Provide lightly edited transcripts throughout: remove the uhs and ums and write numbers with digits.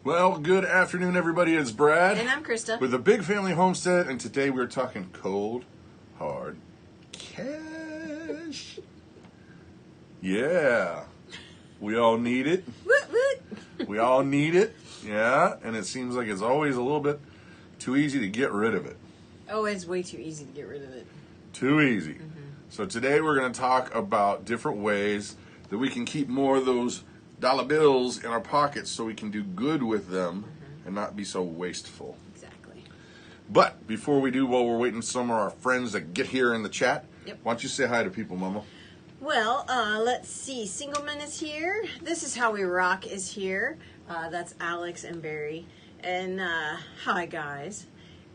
Well, good afternoon, everybody. It's Brad. And I'm Christa. With the Big Family Homestead, and today we're talking cold, hard cash. Yeah. We all need it. Woot, woot. We all need it. Yeah. And it seems like it's always a little bit too easy to get rid of it. Oh, it's way too easy to get rid of it. Too easy. So today we're going to talk about different ways that we can keep more of those dollar bills in our pockets so we can do good with them and not be so wasteful. Exactly. But before we do, while we're waiting for some of our friends to get here in the chat, Yep. why don't you say hi to people, Mama? Well, let's see. Singleman is here. This is How We Rock is here. That's Alex and Barry. And hi, guys.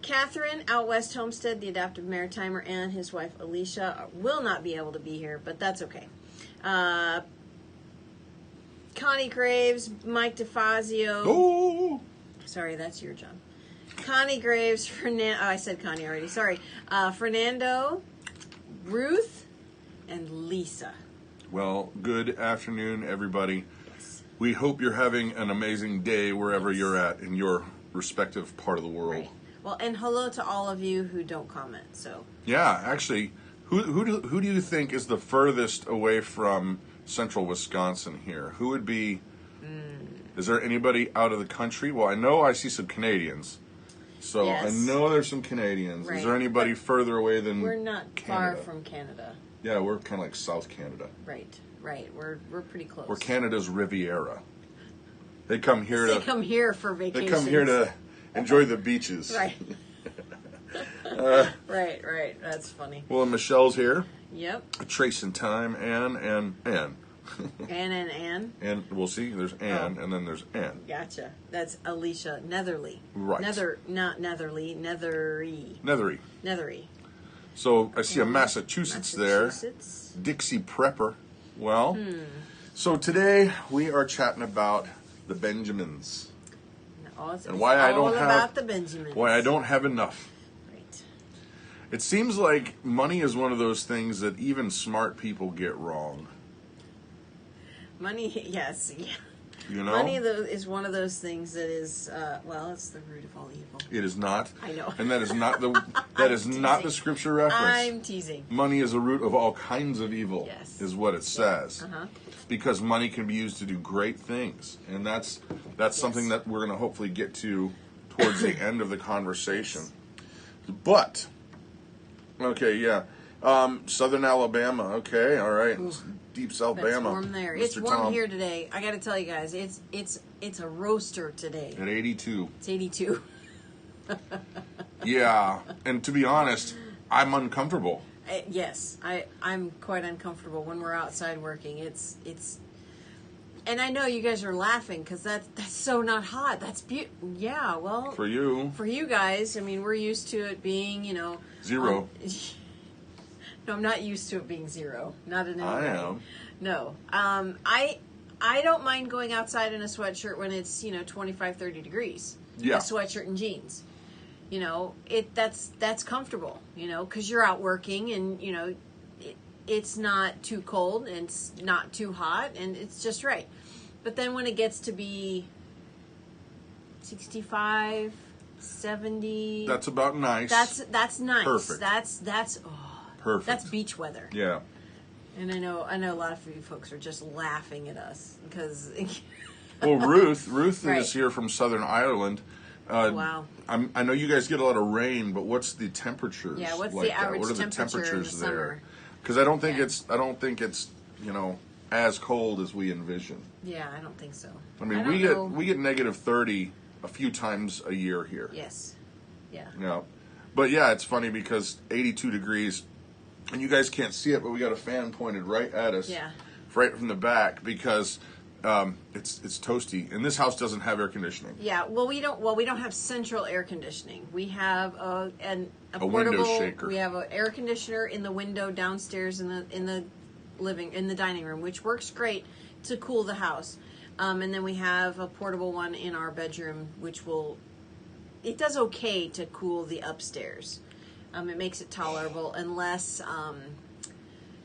Catherine, Out West Homestead, the Adaptive Maritimer, and his wife Alicia will not be able to be here, but that's okay. Connie Graves, Mike DeFazio. Oh! Sorry, that's your job. Connie Graves, Fernando. Oh, I said Connie already. Sorry. Fernando, Ruth, and Lisa. Well, good afternoon, everybody. Yes. We hope you're having an amazing day wherever you're at in your respective part of the world. Right. Well, and hello to all of you who don't comment. So. Yeah, actually, who do you think is the furthest away from central Wisconsin here? Who would be? Is there anybody out of the country? Well, I know I see some Canadians, so Yes. I know there's some Canadians. Right. Is there anybody But further away than? We're not far Canada? from Canada. Yeah, we're kind of like South Canada. Right. We're pretty close. We're Canada's Riviera. They come here They to. come here for They vacations. come here to enjoy the beaches. Right. Right. That's funny. Well, and Michelle's here. Yep. Trace in time, Ann. And. And we'll see. There's Ann, and then there's Ann. Gotcha. That's Alicia Netherly. Right. Not Netherly. Nethery. Nethery. So I see a Massachusetts there. Dixie Prepper. Well, so today we are chatting about the Benjamins. And why I don't have about the Benjamins. Why I don't have enough. Right. It seems like money is one of those things that even smart people get wrong. Money, yes, yeah. You know? Money is one of those things that is, well, it's the root of all evil. It is not. I know. And that is not not the scripture reference. I'm teasing. Money is a root of all kinds of evil. Yes. Is what it says. Uh-huh. Because money can be used to do great things, and that's something that we're going to hopefully get to towards the end of the conversation. But okay, yeah, Southern Alabama. Okay, all right, deep South It's Bama. warm there. Mr. It's warm Tom. here today. I got to tell you guys, it's a roaster today. At 82. It's 82. Yeah, and to be honest, I'm uncomfortable. Yes, I'm quite uncomfortable when we're outside working. It's, and I know you guys are laughing because that's so not hot. That's yeah. Well, For you guys, I mean, we're used to it being, zero. No, I'm not used to it being zero. Not in any I way. am. No. I don't mind going outside in a sweatshirt when it's 25, 30 degrees. Yeah. A sweatshirt and jeans. That's comfortable, because you're out working and, it's not too cold and it's not too hot and it's just right. But then when it gets to be 65, 70. That's about nice. That's nice. Perfect. That's Perfect. That's beach weather. Yeah. And I know a lot of you folks are just laughing at us because. Well, Ruth Right. is here from Southern Ireland. Wow. I know you guys get a lot of rain, but what's the temperatures? Yeah, what's like the average What are the temperature in the temperatures there? summer? Because I don't think it's as cold as we envision. Yeah, I don't think so. I mean, we get negative 30 a few times a year here. Yes. Yeah. Yeah, but yeah, it's funny because 82 degrees, and you guys can't see it, but we got a fan pointed right at us. Yeah. Right from the back because. It's toasty, and this house doesn't have air conditioning. Yeah, well, we don't have central air conditioning. We have a portable window shaker. We have an air conditioner in the window downstairs in the dining room, which works great to cool the house. And then we have a portable one in our bedroom, which it does okay to cool the upstairs. It makes it tolerable and less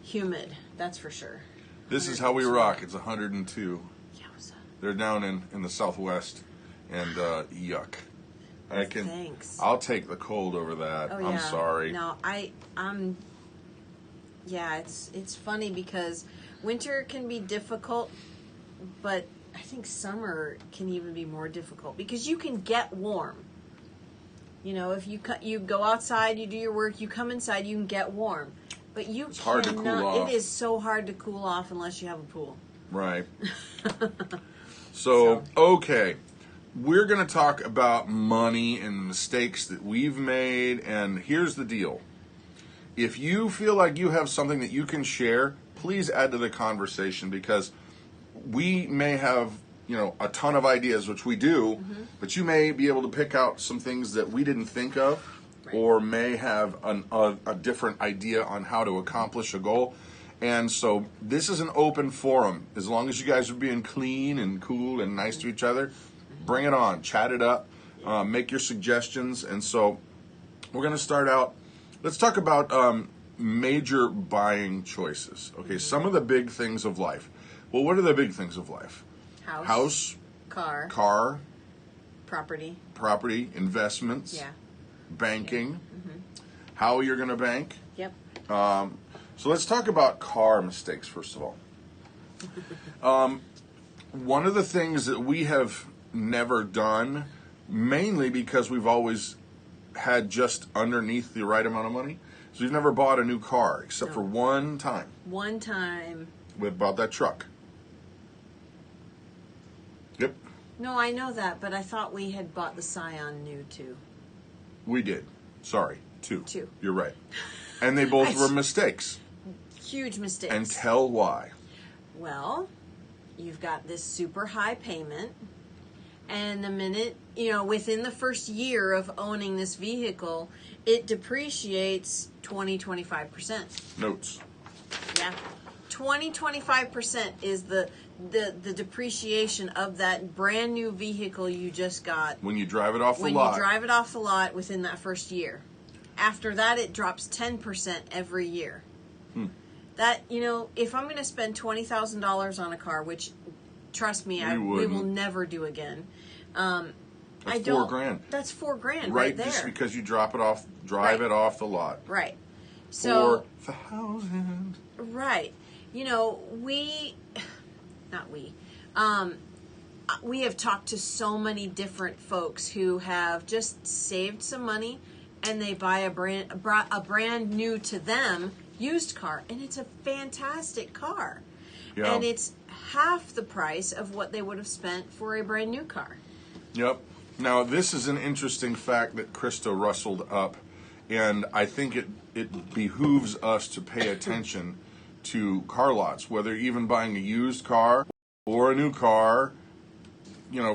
humid. That's for sure. This is how we rock. It's 102. Yowza. They're down in the Southwest, and yuck. Thanks. I'll take the cold over that. Oh, yeah. I'm sorry. No, yeah, it's funny because winter can be difficult, but I think summer can even be more difficult because you can get warm. You know, if you go outside, you do your work, you come inside, you can get warm. But it's hard to cool off. It is so hard to cool off unless you have a pool. Right. So, okay. We're going to talk about money and mistakes that we've made, and here's the deal. If you feel like you have something that you can share, please add to the conversation because we may have, a ton of ideas, which we do, but you may be able to pick out some things that we didn't think of, right, or may have a different idea on how to accomplish a goal. And so this is an open forum. As long as you guys are being clean and cool and nice to each other, bring it on, chat it up, make your suggestions. And so we're going to start out. Let's talk about major buying choices. Okay, some of the big things of life. Well, what are the big things of life? House. Car. Property. Investments. Yeah. Banking. Yeah. Mm-hmm. How you're going to bank. Yep. So let's talk about car mistakes, first of all. One of the things that we have never done, mainly because we've always had just underneath the right amount of money, is we've never bought a new car, except for one time. One time. We bought that truck. Yep. No, I know that, but I thought we had bought the Scion new, too. We did. Sorry, two. You're right. And they both were mistakes. Huge mistakes. And tell why. Well, you've got this super high payment, and the minute, within the first year of owning this vehicle, it depreciates 25%. Notes. Yeah. 25% is the depreciation of that brand new vehicle you just got. When you drive it off the lot. When you drive it off the lot within that first year. After that, it drops 10% every year. That, if I'm going to spend $20,000 on a car, which, trust me, we will never do again. That's $4,000. That's $4,000 right right there. Just because you drive it off the lot. Right. So $4,000. Right. We have talked to so many different folks who have just saved some money and they buy a brand new to them used car, and it's a fantastic car. Yeah. And it's half the price of what they would have spent for a brand new car. Yep. Now, this is an interesting fact that Christa rustled up, and I think it behooves us to pay attention to car lots, whether you're even buying a used car or a new car.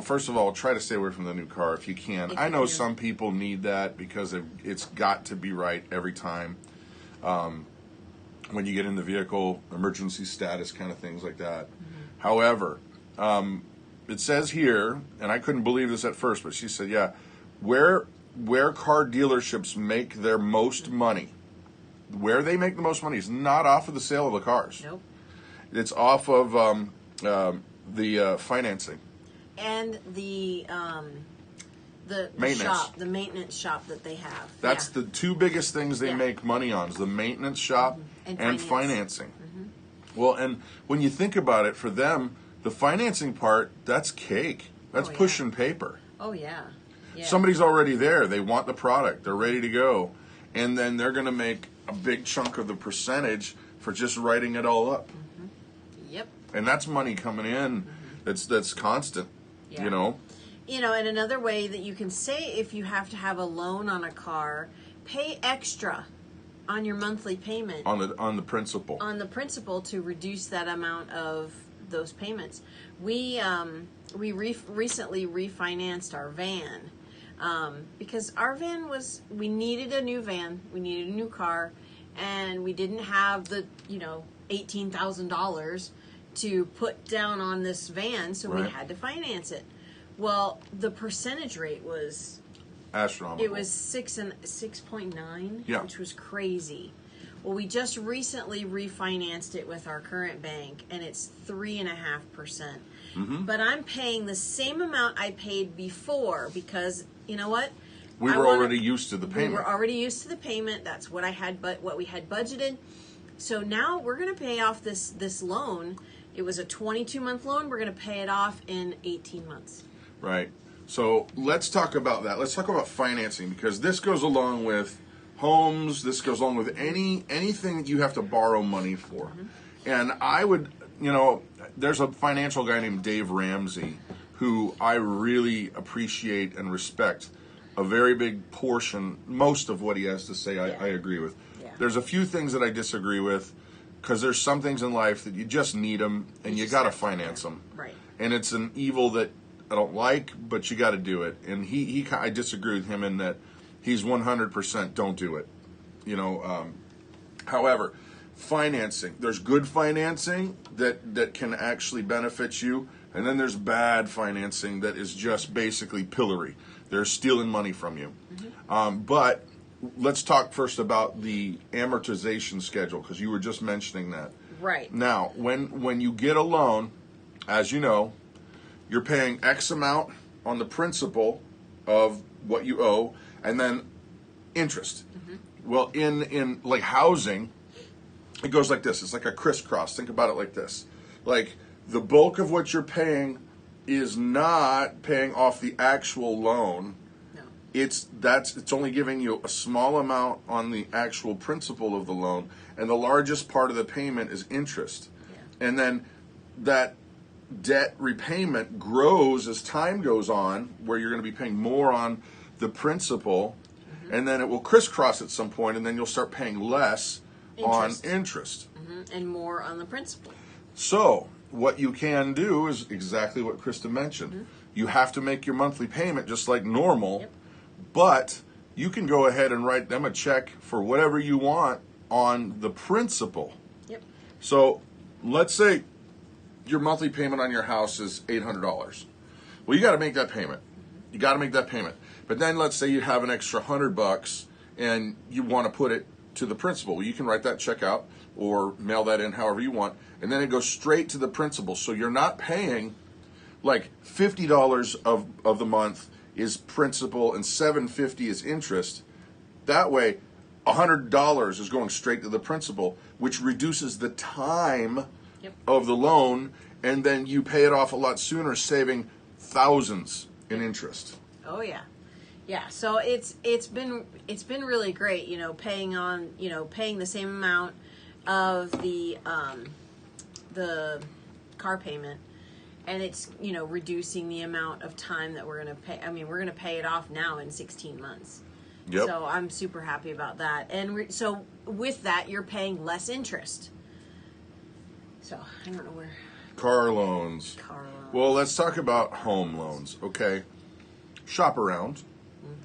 First of all, try to stay away from the new car if you can. I know some people need that because it's got to be right every time. When you get in the vehicle, emergency status kind of things like that. Mm-hmm. However, it says here, and I couldn't believe this at first, but she said, yeah, where car dealerships make their most money, where they make the most money is not off of the sale of the cars. Nope. It's off of the financing. And the maintenance shop that they have. That's the two biggest things they make money on is the maintenance shop and financing. Mm-hmm. Well, and when you think about it, for them, the financing part, that's cake. That's pushing paper. Oh, yeah. Somebody's already there. They want the product. They're ready to go. And then they're going to make a big chunk of the percentage for just writing it all up. Mm-hmm. Yep. And that's money coming in that's constant, and another way that you can say if you have to have a loan on a car, pay extra on your monthly payment. On the principal. On the principal to reduce that amount of those payments. We recently refinanced our van because our van we needed a new van, we needed a new car, and we didn't have the $18,000 to put down on this van, so we had to finance it. Well, the percentage rate was astronomical. It was 6.9, which was crazy. Well, we just recently refinanced it with our current bank, and it's 3.5%. but I'm paying the same amount I paid before because you know what? We were already used to the payment. We were already used to the payment. That's what I had, but what we had budgeted. So now we're going to pay off this loan. It was a 22-month loan. We're going to pay it off in 18 months. Right. So let's talk about that. Let's talk about financing because this goes along with homes. This goes along with anything that you have to borrow money for. And I would, there's a financial guy named Dave Ramsey who I really appreciate and respect. A very big portion, most of what he has to say, I agree with. Yeah. There's a few things that I disagree with because there's some things in life that you just need them and you got to finance them. Right. And it's an evil that I don't like, but you got to do it. And I disagree with him in that he's 100% don't do it. However, financing, there's good financing that can actually benefit you, and then there's bad financing that is just basically pillory. They're stealing money from you. But let's talk first about the amortization schedule because you were just mentioning that. Right. Now, when you get a loan, as you know, you're paying X amount on the principal of what you owe and then interest. Well, in like housing, it goes like this. It's like a crisscross. Think about it like this. Like the bulk of what you're paying is not paying off the actual loan. No. It's only giving you a small amount on the actual principal of the loan, and the largest part of the payment is interest. Yeah. And then that debt repayment grows as time goes on, where you're going to be paying more on the principal, and then it will crisscross at some point, and then you'll start paying less on interest. And more on the principal. So what you can do is exactly what Christa mentioned. You have to make your monthly payment just like normal, but you can go ahead and write them a check for whatever you want on the principal. Yep. So let's say your monthly payment on your house is $800. Well, you got to make that payment. You got to make that payment. But then let's say you have an extra $100 and you want to put it to the principal. Well, you can write that check out or mail that in however you want, and then it goes straight to the principal. So you're not paying like $50 of the month is principal and $750 is interest. That way, $100 is going straight to the principal, which reduces the time of the loan, and then you pay it off a lot sooner, saving thousands in interest. Oh yeah. Yeah, so it's been really great, paying the same amount of the car payment, and it's reducing the amount of time that we're going to pay. I mean, we're going to pay it off now in 16 months. Yep. So I'm super happy about that, and so with that, you're paying less interest. So I don't know where. Car loans. Car loans. Well, let's talk about home loans. Okay, shop around.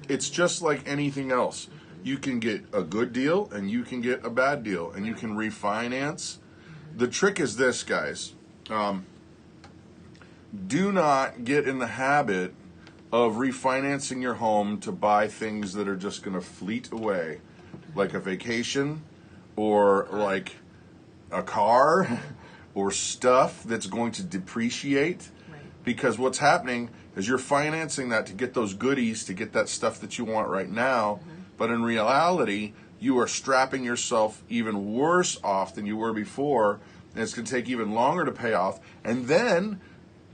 It's just like anything else. You can get a good deal and you can get a bad deal, and you can refinance. The trick is this, guys. Do not get in the habit of refinancing your home to buy things that are just going to fleet away, like a vacation or like a car or stuff that's going to depreciate. Right. Because what's happening is you're financing that to get those goodies, to get that stuff that you want right now. But in reality, you are strapping yourself even worse off than you were before, and it's going to take even longer to pay off. And then,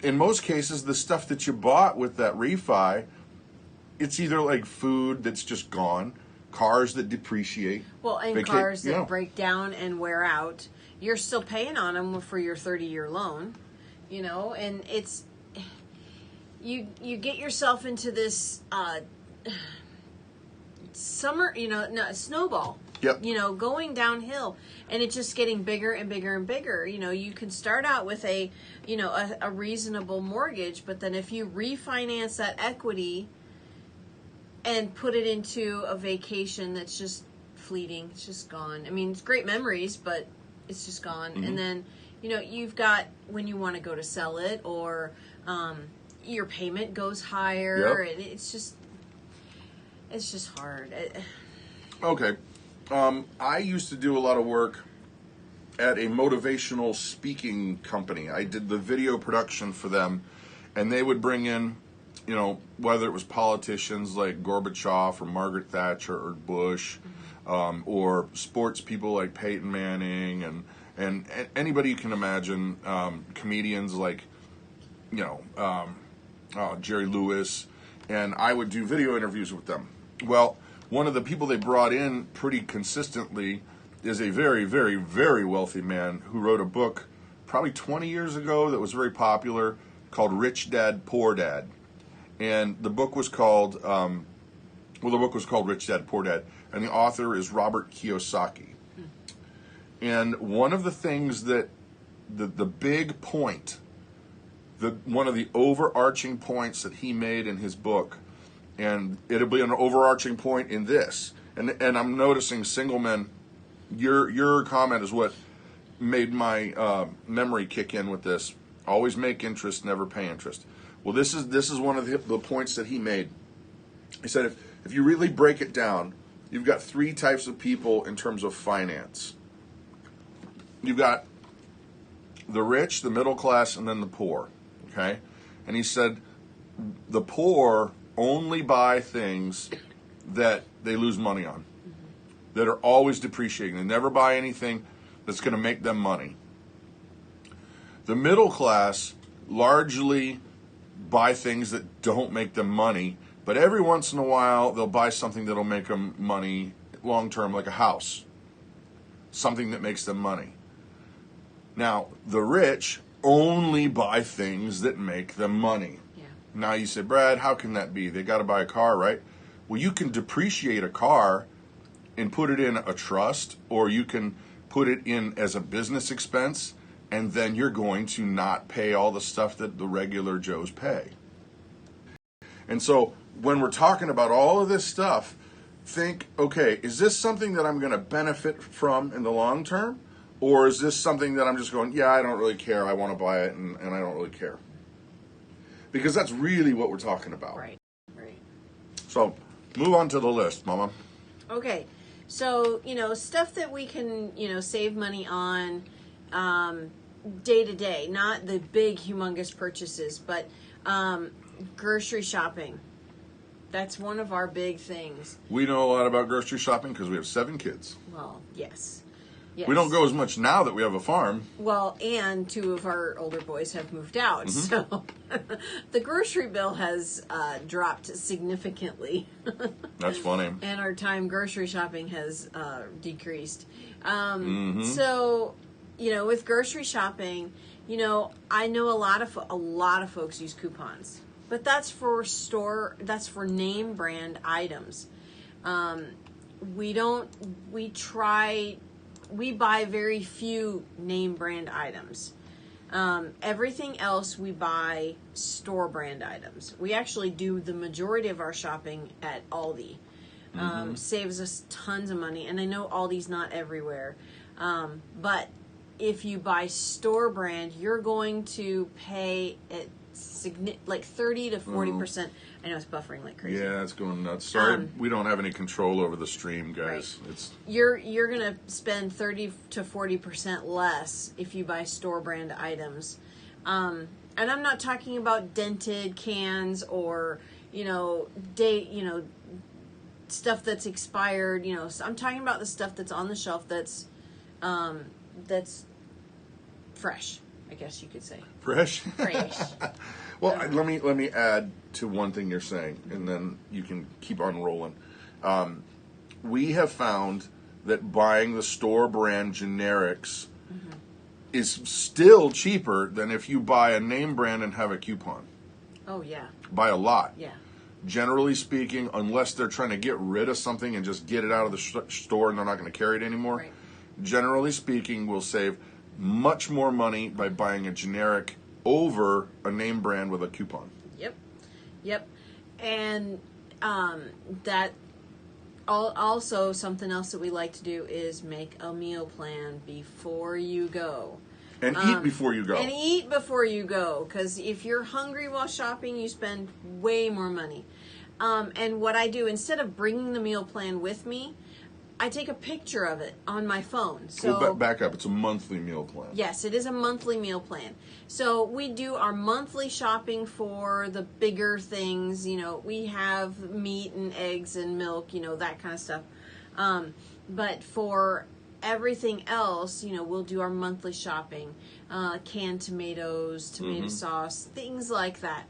in most cases, the stuff that you bought with that refi, it's either like food that's just gone, cars that depreciate. Well, and cars that break down and wear out. You're still paying on them for your 30-year loan, and it's... You get yourself into this snowball. Yep. Going downhill, and it's just getting bigger and bigger and bigger. You can start out with a reasonable mortgage, but then if you refinance that equity and put it into a vacation that's just fleeting, it's just gone. I mean, it's great memories, but it's just gone. And then, you've got when you want to go to sell it or your payment goes higher, and it's just hard. Okay. I used to do a lot of work at a motivational speaking company. I did the video production for them, and they would bring in, you know, whether it was politicians like Gorbachev or Margaret Thatcher or Bush, or sports people like Peyton Manning, and anybody you can imagine, comedians like, you know, Jerry Lewis, and I would do video interviews with them. Well, one of the people they brought in pretty consistently is a very, very, very wealthy man who wrote a book probably 20 years ago that was very popular called Rich Dad, Poor Dad. And the book was called, Rich Dad, Poor Dad, and the author is Robert Kiyosaki. And one of the things that, the big point, one of the overarching points that he made in his book, and it'll be an overarching point in this, and I'm noticing single men, your comment is what made my memory kick in with this. Always make interest, never pay interest. Well, this is one of the points that he made. He said, if you really break it down, you've got three types of people in terms of finance. You've got the rich, the middle class, and then the poor. Okay? And he said the poor only buy things that they lose money on, that are always depreciating. They never buy anything that's going to make them money. The middle class largely buy things that don't make them money, but every once in a while they'll buy something that'll make them money long term, like a house, something that makes them money. Now, the rich only buy things that make them money. Yeah. Now you say, Brad, how can that be? They got to buy a car, right? Well, you can depreciate a car and put it in a trust, or you can put it in as a business expense, and then you're going to not pay all the stuff that the regular Joes pay. And so when we're talking about all of this stuff, think, okay, is this something that I'm going to benefit from in the long term? Or is this something that I'm just going, yeah, I don't really care, I want to buy it, and I don't really care? Because that's really what we're talking about. Right. So, move on to the list, Mama. Okay. So, stuff that we can, save money on day to day, not the big, humongous purchases, but grocery shopping. That's one of our big things. We know a lot about grocery shopping because we have 7 kids. Well, yes. We don't go as much now that we have a farm. Well, and 2 of our older boys have moved out, so the grocery bill has dropped significantly. That's funny. And our time grocery shopping has decreased. So, with grocery shopping, I know a lot of folks use coupons, but that's for name brand items. We buy very few name brand items. Everything else we buy store brand items. We actually do the majority of our shopping at Aldi. Saves us tons of money. And I know Aldi's not everywhere. But if you buy store brand, you're going to pay like 30 to 40%. I know it's buffering like crazy. Yeah, it's going nuts. Sorry, we don't have any control over the stream, guys. Right. You're gonna spend 30 to 40% less if you buy store brand items, and I'm not talking about dented cans or stuff that's expired. So I'm talking about the stuff that's on the shelf that's fresh, I guess you could say. Fresh. Well, Yeah. let me add to one thing you're saying, and then you can keep on rolling. We have found that buying the store brand generics is still cheaper than if you buy a name brand and have a coupon. Oh, yeah. By a lot. Yeah. Generally speaking, unless they're trying to get rid of something and just get it out of the store and they're not going to carry it anymore, Right. Generally speaking, we'll save much more money by buying a generic over a name brand with a coupon. Yep. And that also something else that we like to do is make a meal plan before you go. And eat before you go. And eat before you go, because if you're hungry while shopping, you spend way more money. And what I do, instead of bringing the meal plan with me, I take a picture of it on my phone. Well, So back up. It's a monthly meal plan. yes, it is a monthly meal plan. So we do our monthly shopping for the bigger things. You know, we have meat and eggs and milk, you know, that kind of stuff. But for everything else, you know, we'll do our monthly shopping. Canned tomatoes, tomato sauce, things like that.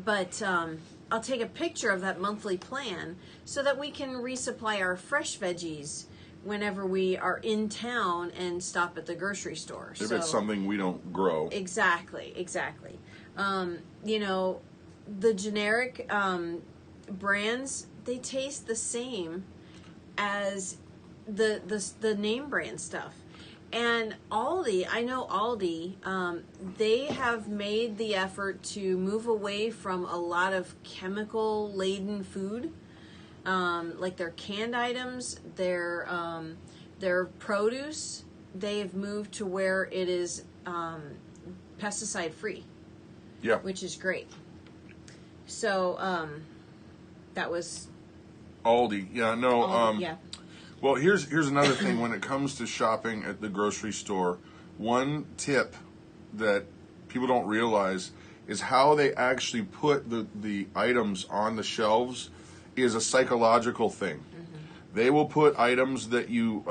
But I'll take a picture of that monthly plan so that we can resupply our fresh veggies whenever we are in town and stop at the grocery store. If it's something we don't grow. Exactly. You know, the generic brands, they taste the same as the name brand stuff. And Aldi, I know Aldi, they have made the effort to move away from a lot of chemical-laden food, like their canned items, their produce. They have moved to where it is pesticide-free. Yeah. Which is great. So that was Aldi. Yeah, no. Aldi, yeah. Well, here's another thing when it comes to shopping at the grocery store. One tip that people don't realize is how they actually put the items on the shelves is a psychological thing. They will put items that you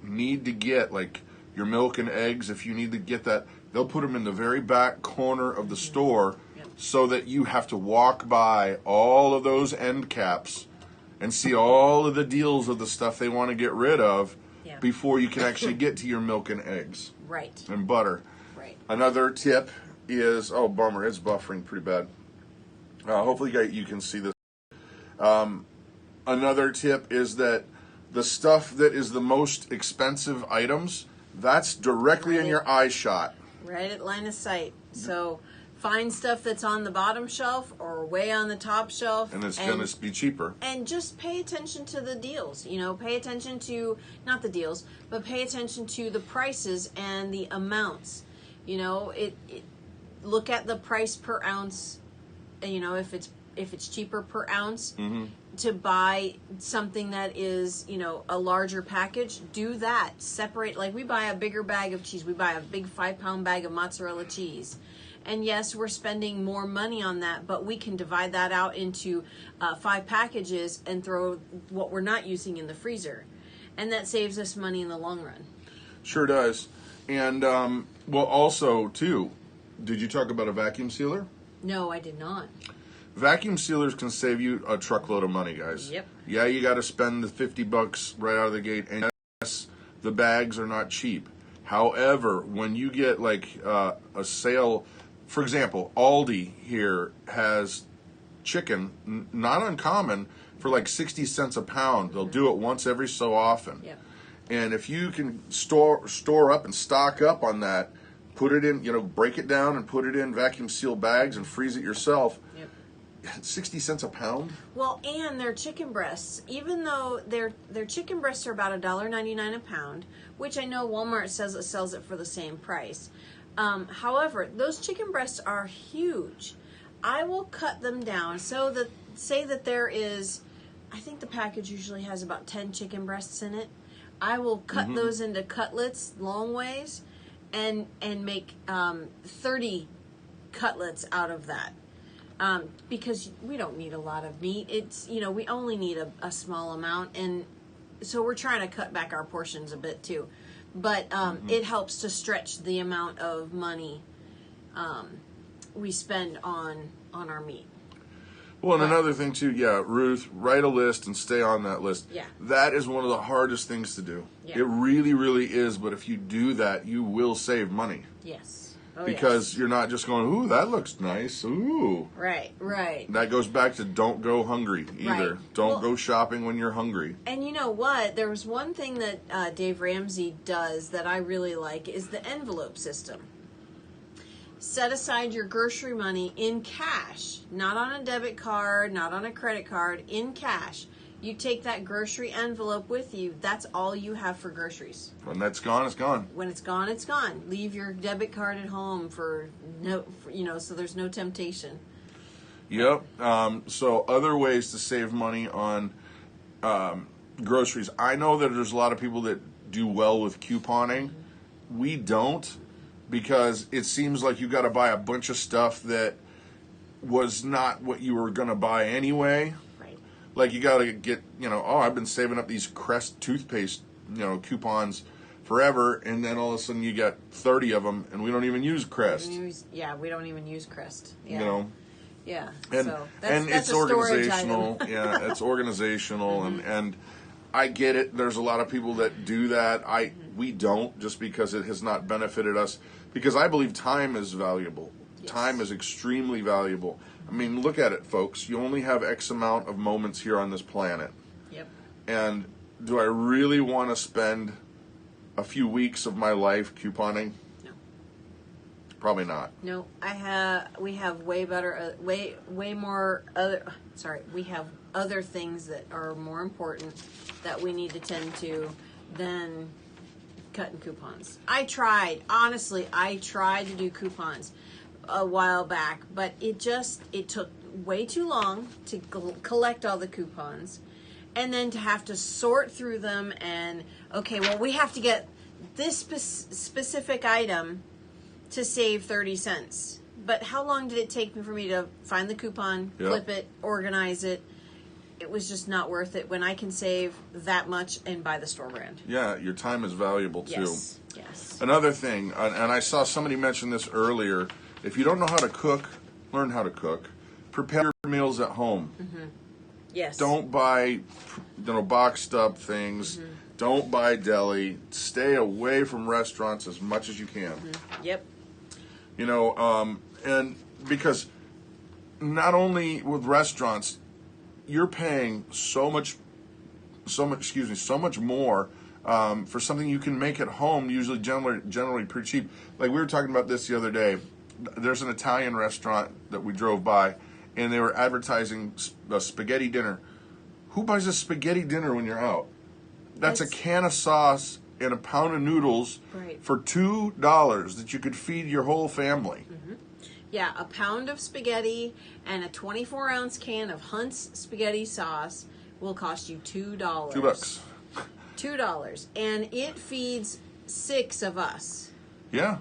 need to get, like your milk and eggs, if you need to get that, they'll put them in the very back corner of the store so that you have to walk by all of those end caps and see all of the deals of the stuff they want to get rid of before you can actually get to your milk and eggs. Right. And butter. Right. Another tip is, oh, bummer, it's buffering pretty bad. Hopefully you can see this. Another tip is that the stuff that is the most expensive items, that's directly in your eye shot. Right at line of sight. So find stuff that's on the bottom shelf or way on the top shelf. And it's going to be cheaper. And just pay attention to the deals. You know, pay attention to, not the deals, but pay attention to the prices and the amounts. You know, look at the price per ounce. You know, if it's cheaper per ounce to buy something that is, you know, a larger package, do that. Separate, like we buy a bigger bag of cheese. We buy a big 5-pound bag of mozzarella cheese. And yes, we're spending more money on that, but we can divide that out into 5 packages and throw what we're not using in the freezer. And that saves us money in the long run. Sure does. And, well, also, too, did you talk about a vacuum sealer? No, I did not. Vacuum sealers can save you a truckload of money, guys. Yep. Yeah, you got to spend the $50 right out of the gate. And yes, the bags are not cheap. However, when you get like a sale, for example, Aldi here has chicken, not uncommon, for like 60 cents a pound. They'll do it once every so often. Yep. And if you can store up and stock up on that, put it in, you know, break it down and put it in vacuum sealed bags and freeze it yourself. Yep. 60 cents a pound? Well, and their chicken breasts, even though their chicken breasts are about $1.99 a pound, which I know Walmart says it sells it for the same price. However, those chicken breasts are huge. I will cut them down so that, say that there is, I think the package usually has about 10 chicken breasts in it. I will cut those into cutlets, long ways, and make 30 cutlets out of that. Because we don't need a lot of meat. It's, you know, we only need a small amount, and so we're trying to cut back our portions a bit too. But it helps to stretch the amount of money we spend on our meat. Well, and another thing too, yeah, Ruth, write a list and stay on that list. Yeah. That is one of the hardest things to do. Yeah. It really, really is, but if you do that, you will save money. Yes. Oh, because yes. you're not just going, ooh, that looks nice, ooh. Right. That goes back to don't go hungry either. Right. Don't go shopping when you're hungry. And you know what? There was one thing that Dave Ramsey does that I really like is the envelope system. Set aside your grocery money in cash, not on a debit card, not on a credit card, in cash. You take that grocery envelope with you. That's all you have for groceries. When that's gone, it's gone. When it's gone, it's gone. Leave your debit card at home for so there's no temptation. Yep. So other ways to save money on groceries. I know that there's a lot of people that do well with couponing. We don't, because it seems like you got to buy a bunch of stuff that was not what you were going to buy anyway. Right. Like you got to get, I've been saving up these Crest toothpaste, coupons forever, and then all of a sudden you got 30 of them, and we don't even use Crest. We don't even use Crest. Yeah. Yeah. And, so and that's it's organizational. Yeah, it's organizational, and I get it. There's a lot of people that do that. We don't, just because it has not benefited us. Because I believe time is valuable. Yes. Time is extremely valuable. I mean, look at it, folks. You only have X amount of moments here on this planet. Yep. And do I really want to spend a few weeks of my life couponing? No. Probably not. No, we have way better, way more other. Sorry, we have other things that are more important that we need to tend to than cutting coupons. I tried to do coupons a while back, but it took way too long to collect all the coupons, and then to have to sort through them, and we have to get this specific item to save 30 cents. But how long did it take for me to find the coupon, flip it, organize it? It was just not worth it when I can save that much and buy the store brand. Yeah, your time is valuable too. Yes. Another thing, and I saw somebody mention this earlier, if you don't know how to cook, learn how to cook. Prepare your meals at home. Mm-hmm. Yes. Don't buy, boxed up things. Mm-hmm. Don't buy deli. Stay away from restaurants as much as you can. Mm-hmm. Yep. And because not only with restaurants, you're paying so much more for something you can make at home, usually generally pretty cheap. Like we were talking about this the other day. There's an Italian restaurant that we drove by, and they were advertising a spaghetti dinner. Who buys a spaghetti dinner when you're out? That's a can of sauce and a pound of noodles for $2 that you could feed your whole family. Mm-hmm. Yeah, a pound of spaghetti and a 24-ounce can of Hunt's spaghetti sauce will cost you $2. $2. $2. And it feeds 6 of us. Yeah.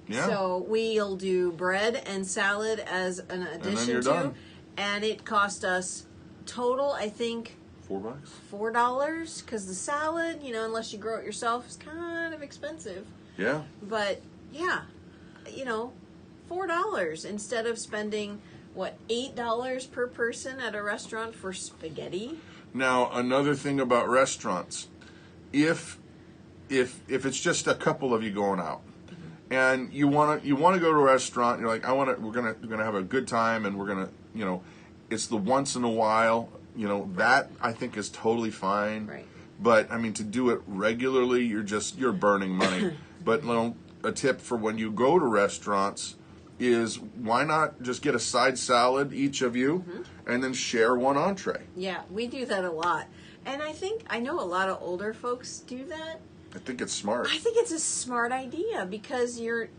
Yeah. So we'll do bread and salad as an addition and then you're done. And it cost us total, I think, $4. $4, because the salad, unless you grow it yourself, is kind of expensive. Yeah. But yeah, $4 instead of spending $8 per person at a restaurant for spaghetti. Now, another thing about restaurants, if it's just a couple of you going out, and you want to go to a restaurant, you're like, we're gonna have a good time, and we're gonna, it's the once in a while, that I think is totally fine. Right. But I mean, to do it regularly, you're burning money. But a tip for when you go to restaurants is, why not just get a side salad, each of you, and then share one entree? Yeah, we do that a lot. And I know a lot of older folks do that. I think it's smart. I think it's a smart idea, because you're,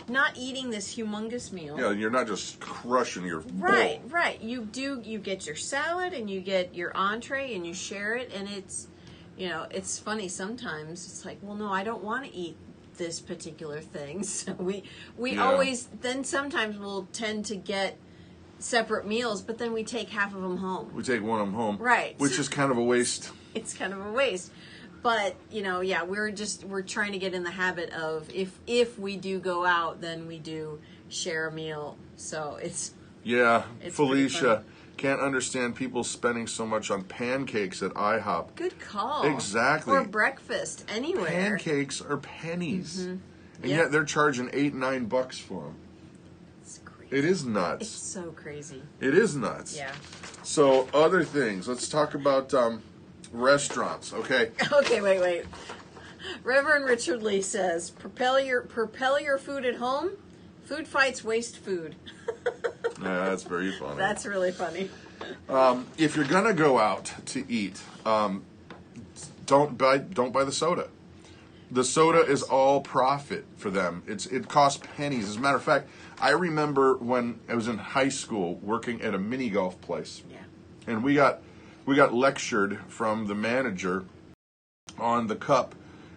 not eating this humongous meal. Yeah, you're not just crushing your Right. bowl. Right. You get your salad and you get your entree and you share it, and it's, it's funny sometimes. It's like, well, no, I don't want to eat this particular thing. So we always, then sometimes we'll tend to get separate meals, but then we take half of them home. We take one of them home. Right. Which is kind of a waste. It's kind of a waste. But, we're trying to get in the habit of, if we do go out, then we do share a meal. So it's Felicia can't understand people spending so much on pancakes at IHOP. Good call. Exactly. Or breakfast, anywhere. Pancakes are pennies. Mm-hmm. And yet they're charging $8-9 for them. It's crazy. It is nuts. It's so crazy. It is nuts. Yeah. So, other things. Let's talk about restaurants, okay? Okay, wait. Reverend Richard Lee says, propel your food at home. Food fights waste food. Yeah, that's very funny. That's really funny. If you're gonna go out to eat, don't buy the soda. The soda is all profit for them. It costs pennies. As a matter of fact, I remember when I was in high school working at a mini golf place. Yeah. And we got we got lectured from the manager on the cup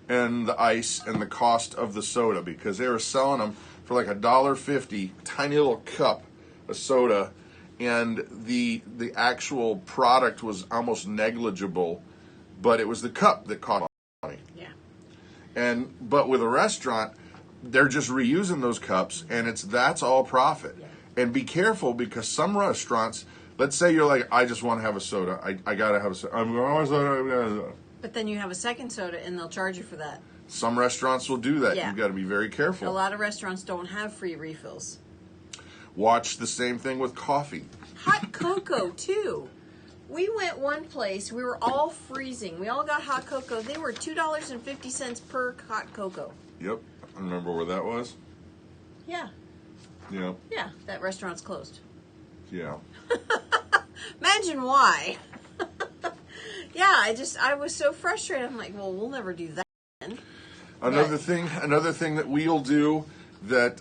and the ice and the cost of the soda, because they were selling them for like $1.50, tiny little cup of soda, and the actual product was almost negligible, but it was the cup that cost money. Yeah. But with a restaurant, they're just reusing those cups, and that's all profit. Yeah. And be careful, because some restaurants, let's say you're like, I just want to have a soda. I gotta have a soda. I'm going to have a soda. But then you have a second soda, and they'll charge you for that. Some restaurants will do that. Yeah. You've got to be very careful. A lot of restaurants don't have free refills. Watch the same thing with coffee. Hot cocoa, too. We went one place. We were all freezing. We all got hot cocoa. They were $2.50 per hot cocoa. Yep. I remember where that was. Yeah. Yeah. Yeah, that restaurant's closed. Yeah. Imagine why. Yeah, I was so frustrated. I'm like, well, we'll never do that again. Another thing that we'll do that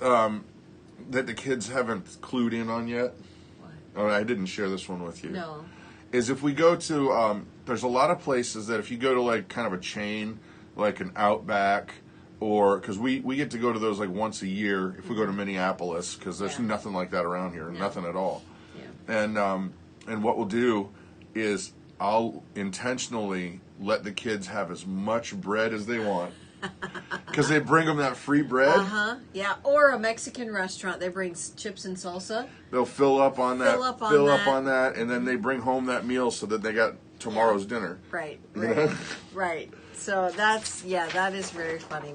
that the kids haven't clued in on yet. What? Oh, I didn't share this one with you. No. Is if we go to there's a lot of places that if you go to like kind of a chain, like an Outback, or because we get to go to those like once a year if we go to Minneapolis, because there's nothing like that around here, nothing at all. Yeah. And what we'll do is I'll intentionally let the kids have as much bread as they want, because they bring them that free bread. Yeah. Or a Mexican restaurant, they bring chips and salsa. They'll fill up on that, Fill up on that, and then they bring home that meal so that they got tomorrow's dinner. Right. know? Right. So that is very funny.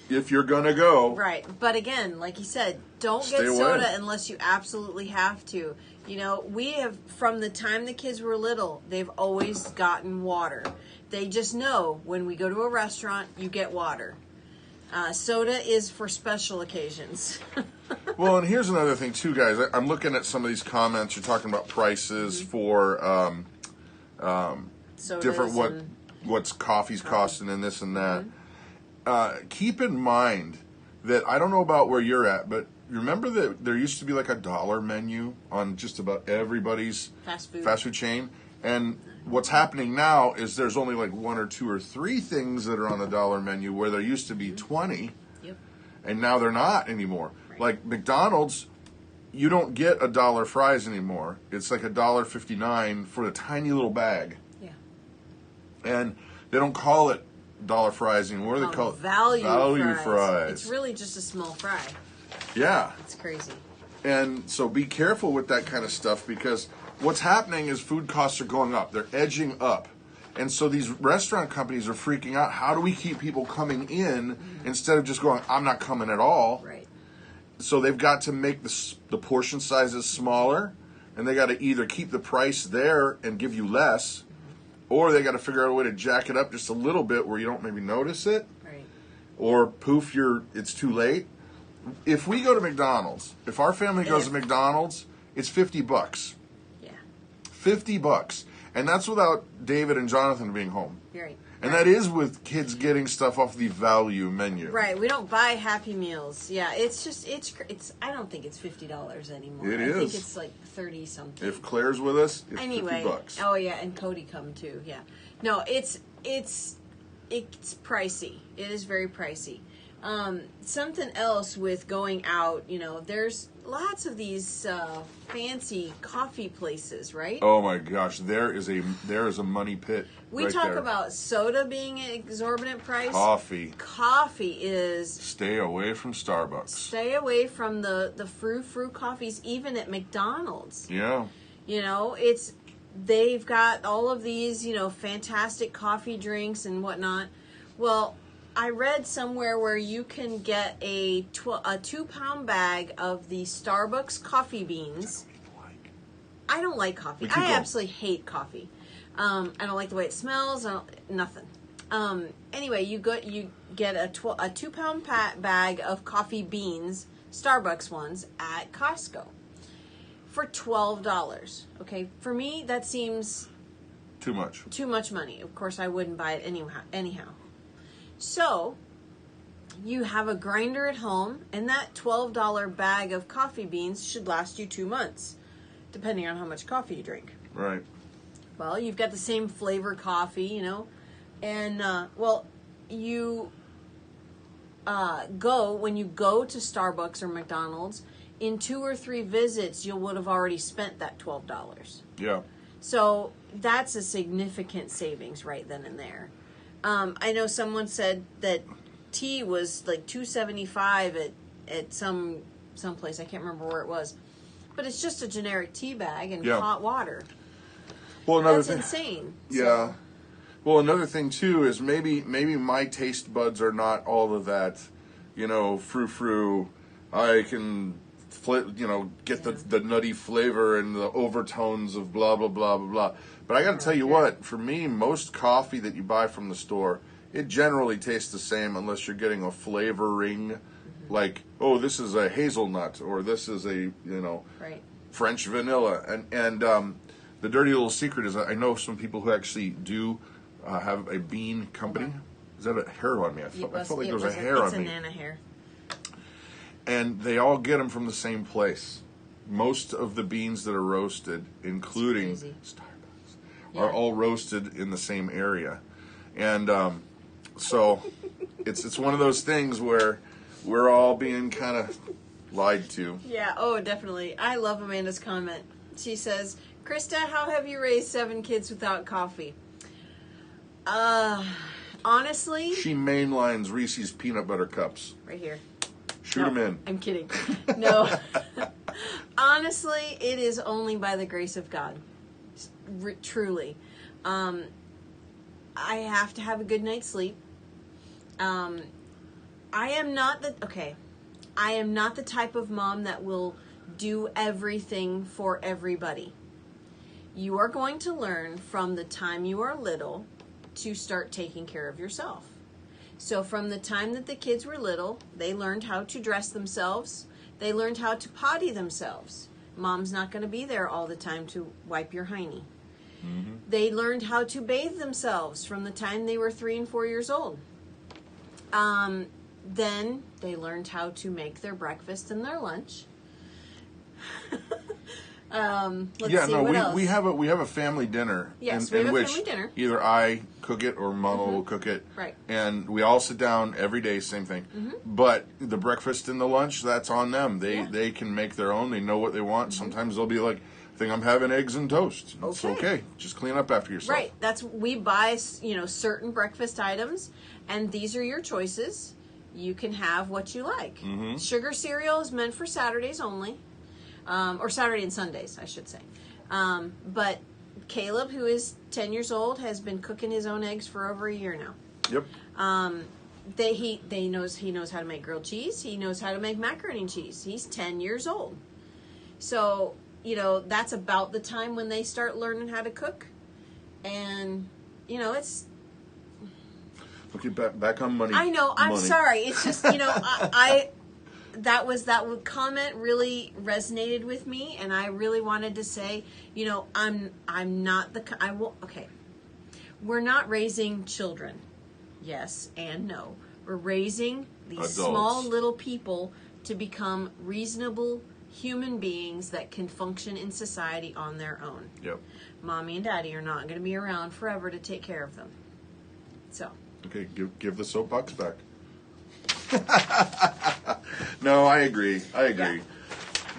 If you're gonna go, Right. But again, like you said, don't Stay get away. soda unless you absolutely have to. You know, we have, from the time the kids were little, they've always gotten water. They just know when we go to a restaurant, you get water. Soda is for special occasions. Well, and here's another thing too, guys. I'm looking at some of these comments. You're talking about prices for Sodas different what's coffee's costing and this and that. Keep in mind that I don't know about where you're at, but remember that there used to be like a $1 menu on just about everybody's Fast food chain, and what's happening now is there's only like 1 or 2 or 3 things that are on the $1 menu, where there used to be 20, and now they're not anymore. Right. Like McDonald's, you don't get $1 fries anymore. It's like $1.59 for a tiny little bag. Yeah. And they don't call it dollar fries anymore. They call it value fries. It's really just a small fry. Yeah. It's crazy. And so be careful with that kind of stuff, because what's happening is food costs are going up. They're edging up. And so these restaurant companies are freaking out. How do we keep people coming in instead of just going, I'm not coming at all? Right. So they've got to make the portion sizes smaller, and they got to either keep the price there and give you less, or they got to figure out a way to jack it up just a little bit where you don't maybe notice it, Right. or poof, it's too late. If we go to McDonald's, if our family goes to McDonald's, it's $50. Yeah. $50. And that's without David and Jonathan being home. Right. And that is with kids getting stuff off the value menu. Right. We don't buy Happy Meals. Yeah. It's just, it's I don't think it's $50 anymore. It I is. think it's like 30 something. If Claire's with us, it's anyway, $50. Oh yeah, and Cody come too. Yeah. No, it's pricey. It is very pricey. Something else with going out, you know, there's lots of these fancy coffee places, right? Oh my gosh, there is a money pit. We right talk there. about soda being an exorbitant price. Coffee is stay away from Starbucks. Stay away from the frou-frou coffees, even at McDonald's. Yeah. You know, they've got all of these, you know, fantastic coffee drinks and whatnot. Well, I read somewhere where you can get a 2-pound bag of the Starbucks coffee beans. I don't like coffee. I absolutely hate coffee. I don't like the way it smells. Nothing. Anyway, you get a 2-pound bag of coffee beans, Starbucks ones, at Costco for $12. Okay, for me that seems too much. Too much money. Of course, I wouldn't buy it anyhow. So, you have a grinder at home, and that $12 bag of coffee beans should last you 2 months, depending on how much coffee you drink. Right. Well, you've got the same flavor coffee, you know, and you when you go to Starbucks or McDonald's, in 2 or 3 visits, you would have already spent that $12. Yeah. So that's a significant savings right then and there. I know someone said that tea was like $2.75 at some place. I can't remember where it was, but it's just a generic tea bag and hot water. Well, that's insane. Yeah. So. Well, another thing too is maybe my taste buds are not all of that, you know, frou-frou. I can, get the nutty flavor and the overtones of blah, blah, blah, blah, blah. But I got to tell you what, for me, most coffee that you buy from the store, it generally tastes the same unless you're getting a flavoring, like, oh, this is a hazelnut or this is a, French vanilla. And the dirty little secret is I know some people who actually do have a bean company. Is that a hair on me? I felt like there was a hair on me. It's a nana hair. And they all get them from the same place. Most of the beans that are roasted, including Starbucks, are all roasted in the same area. And so it's one of those things where we're all being kind of lied to. Yeah, oh, definitely. I love Amanda's comment. She says, Christa, how have you raised 7 kids without coffee? Honestly... She mainlines Reese's peanut butter cups. Right here. Shoot them in. I'm kidding. No. Honestly, it is only by the grace of God. Truly. I have to have a good night's sleep. I am not the type of mom that will do everything for everybody. You are going to learn from the time you are little to start taking care of yourself. So from the time that the kids were little, they learned how to dress themselves. They learned how to potty themselves. Mom's not going to be there all the time to wipe your hiney. Mm-hmm. They learned how to bathe themselves from the time they were 3 and 4 years old. Then they learned how to make their breakfast and their lunch. We have a family dinner. Yes, we have a family dinner. Either I cook it or Mama will cook it. Right. And we all sit down every day, same thing. Mm-hmm. But the breakfast and the lunch, that's on them. They can make their own. They know what they want. Mm-hmm. Sometimes they'll be like, I think I'm having eggs and toast. It's okay. Just clean up after yourself. Right. We buy, certain breakfast items, and these are your choices. You can have what you like. Mm-hmm. Sugar cereal is meant for Saturdays only. Or Saturday and Sundays, I should say. But Caleb, who is 10 years old, has been cooking his own eggs for over a year now. Yep. He knows how to make grilled cheese. He knows how to make macaroni and cheese. He's 10 years old. So, that's about the time when they start learning how to cook. And, it's... Okay, back on money. I know, I'm sorry. It's just, that comment really resonated with me, and I really wanted to say, I'm not we're not raising children. Yes and no. We're raising these adults. Small little people to become reasonable human beings that can function in society on their own. Yep. Mommy and Daddy are not going to be around forever to take care of them. So. Okay, give the soapbox back. No, I agree. Yeah.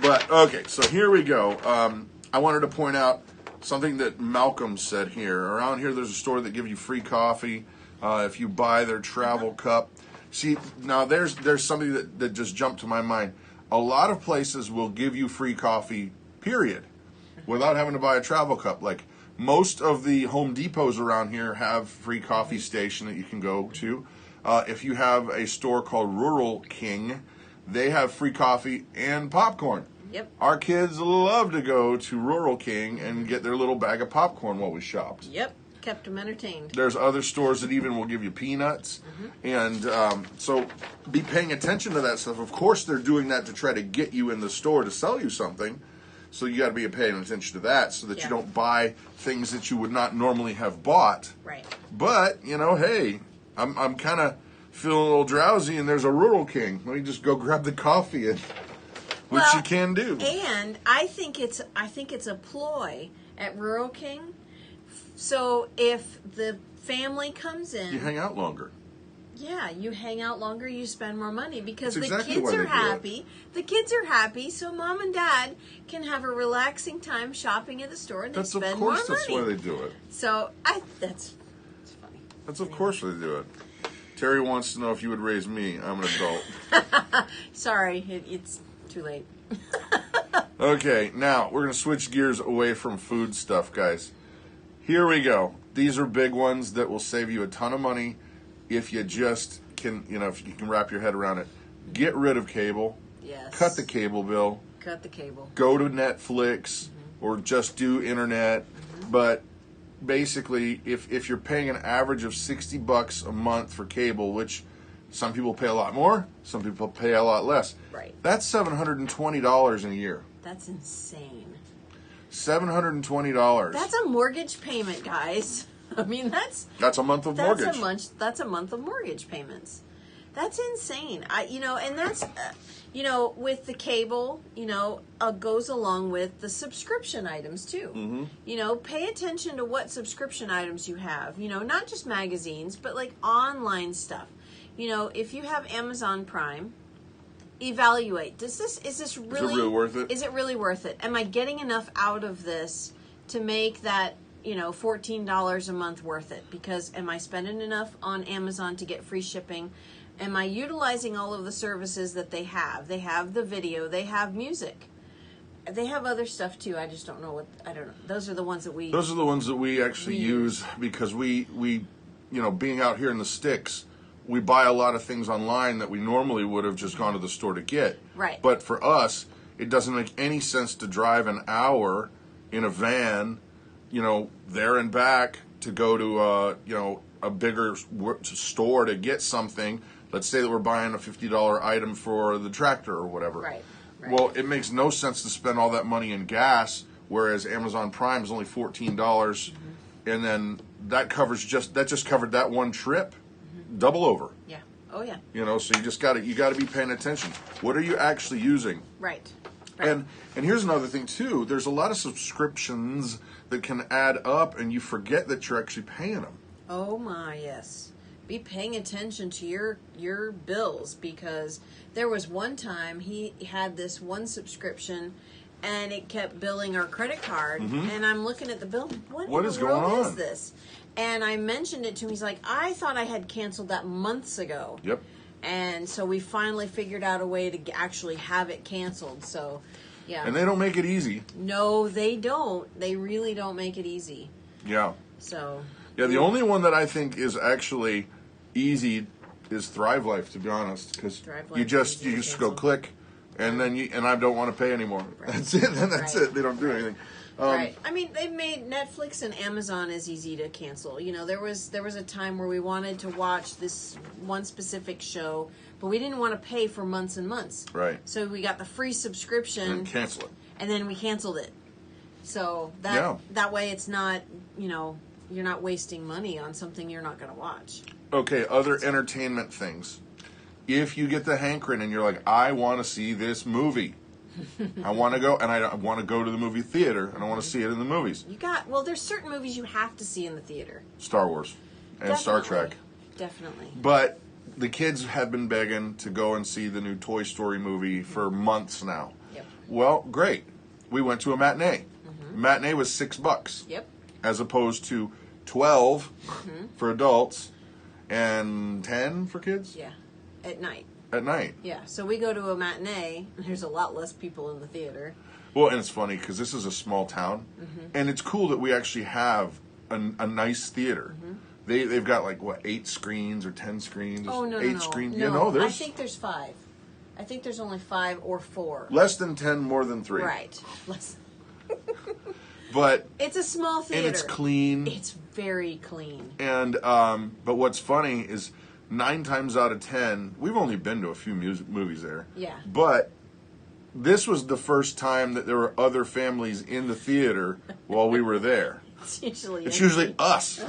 But, okay, so here we go. I wanted to point out something that Malcolm said here. Around here, there's a store that gives you free coffee if you buy their travel cup. See, now there's something that just jumped to my mind. A lot of places will give you free coffee, period, without having to buy a travel cup. Like, most of the Home Depots around here have free coffee station that you can go to. If you have a store called Rural King, they have free coffee and popcorn. Yep. Our kids love to go to Rural King and get their little bag of popcorn while we shopped. Yep. Kept them entertained. There's other stores that even will give you peanuts. Mm-hmm. And so be paying attention to that stuff. Of course, they're doing that to try to get you in the store to sell you something. So you got to be paying attention to that so that you don't buy things that you would not normally have bought. Right. But, hey, I'm kind of feeling a little drowsy and there's a Rural King. Let me just go grab the coffee, which you can do. And I think it's a ploy at Rural King So if the family comes in, You hang out longer. yeah, you hang out longer, you spend more money because That's the exactly kids why they are do it. happy. The kids are happy, so mom and dad can have a relaxing time shopping at the store and they That's of spend more course money. that's why they do it. So that's funny. That's of course why they do it. Terry wants to know if you would raise me. I'm an adult. Sorry, it's too late. Okay, now we're going to switch gears away from food stuff, guys. Here we go. These are big ones that will save you a ton of money if you just can, if you can wrap your head around it. Get rid of cable. Yes. Cut the cable bill. Cut the cable. Go to Netflix or just do internet. But basically, if you're paying an average of $60 a month for cable, which some people pay a lot more, some people pay a lot less. Right. That's $720 in a year. That's insane. $720. That's a mortgage payment, guys. I mean, that's a month of mortgage. That's a month of mortgage payments. That's insane. And that's, with the cable, goes along with the subscription items too. Mm-hmm. Pay attention to what subscription items you have. Not just magazines, but like online stuff. If you have Amazon Prime, evaluate. Is this really worth it? Is it really worth it? Am I getting enough out of this to make that $14 a month worth it? Because am I spending enough on Amazon to get free shipping? Am I utilizing all of the services that they have? They have the video, they have music. They have other stuff too. I just don't know I don't know. Those are the ones that we actually use because we being out here in the sticks, we buy a lot of things online that we normally would have just gone to the store to get. Right. But for us, it doesn't make any sense to drive an hour in a van, there and back to go to a bigger store to get something. Let's say that we're buying a $50 item for the tractor or whatever. Right. Well, it makes no sense to spend all that money in gas, whereas Amazon Prime is only $14, and then that just covered that one trip, double over. Yeah. Oh yeah. So you got to be paying attention. What are you actually using? Right. And here's another thing too. There's a lot of subscriptions that can add up, and you forget that you're actually paying them. Oh my, yes. Be paying attention to your bills, because there was one time he had this one subscription and it kept billing our credit card, and I'm looking at the bill, what is in the world going on? is this? And I mentioned it to him. He's like, I thought I had canceled that months ago. Yep. And so we finally figured out a way to actually have it canceled. So, yeah. And they don't make it easy. No, they don't. They really don't make it easy. Yeah. So. Yeah, the only one that I think is actually easy is Thrive Life, to be honest, because you just go click, and then I don't want to pay anymore. Right. That's it. Then that's it. They don't do anything. Right. I mean, they've made Netflix and Amazon as easy to cancel. There was a time where we wanted to watch this one specific show, but we didn't want to pay for months and months. Right. So we got the free subscription. And cancel it. And then we canceled it. So that way it's not, you're not wasting money on something you're not going to watch. Okay, other entertainment things. If you get the hankering and you're like, I want to see this movie. I want to go, and I want to go to the movie theater, and I want to see it in the movies. There's certain movies you have to see in the theater. Star Wars and Star Trek. Definitely. But the kids have been begging to go and see the new Toy Story movie for months now. Yep. Well, great. We went to a matinee. Matinee was $6. Yep. As opposed to 12 for adults and 10 for kids? Yeah. At night. At night. Yeah. So we go to a matinee, and there's a lot less people in the theater. Well, and it's funny because this is a small town, and it's cool that we actually have a nice theater. They've got 8 screens or 10 screens? Oh, no, 8 screens? No, Yeah, no, there's... I think there's 5. I think there's only 5 or 4. Less than 10, more than 3. Right. But it's a small theater. And it's clean. It's very clean. And but what's funny is 9 times out of 10, we've only been to a few movies there. Yeah. But this was the first time that there were other families in the theater while we were there. It's usually us.